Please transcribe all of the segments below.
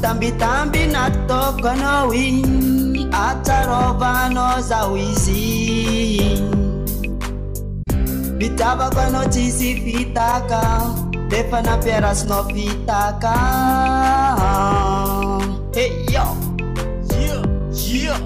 Tambitambi natokana win Atarovano za wizi Bitava kwa notisi fitaka Defa na peras no fitaka Hey yo Yeah,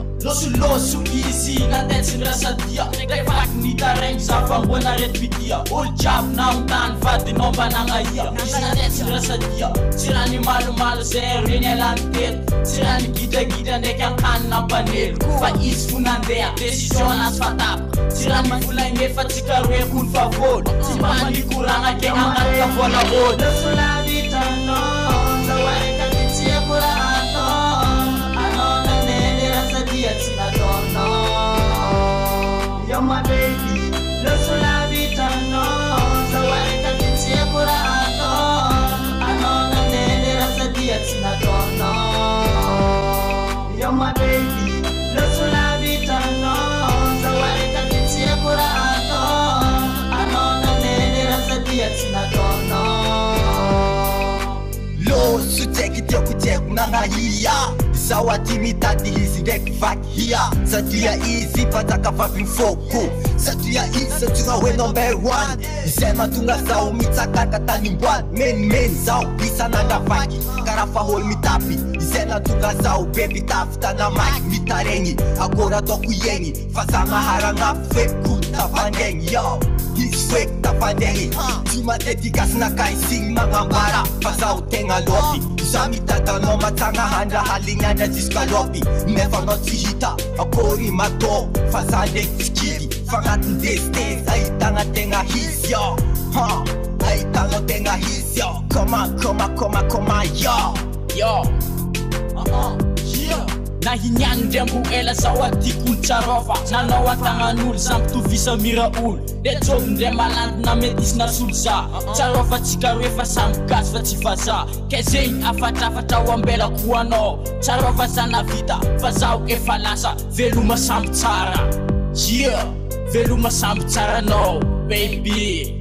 losu easy na dance rasa dia Dai fak ni tareng safa wana red video All job na untan fati nomba na ngaya Na dance rasa dia Sirani malu seri ne lantet Sirani gida nek yang kan na panel Fa is funandea decision as fatap Sirani fulai me fatika rwe kun favor Simani kuranga ke angkat ka bola bod Losu la vitano Zawai kakitia purato You're my baby, losu la vitano Zawaika kinsia purato Anona nene rasa dia sinatono You're my baby, losu la vitano Zawaika kinsia purato Anona nene rasa dia sinatono Losu teki tioku teku nanga hiya Zawadi mitadi hizi dek vakia Satia easy pataka vavin foku Satia easy satunga we number one Zema tunga zao mitaka katani mbwan Men zao bisa nanga vaki Karafa hol mitapi Zena tunga zao baby tafuta na mic mitarengi Agora toku yengi Fazanga haranga feku tafandengi Yo His fake tafandengi Juma dedikas na kai sing mangambara Fazao tenga lopi Zami tata no matanga handa halinga na ziskalopi Never not hita Akori mato Fazande skidi Fangatin distance Aitanga tenga his yo Aitanga tenga his yo Come on yo Yo Yeah Na hinyan dembu ela sawati kulcharova Na nawatanganul samtu visa miraul Detok ndemaland na medis na sulza Charova chikarefa samgas vatifaza Kezein afata wambela kuano Charova sana vita Fazau efalasa Veluma samtara Yeah Veluma samtara no Baby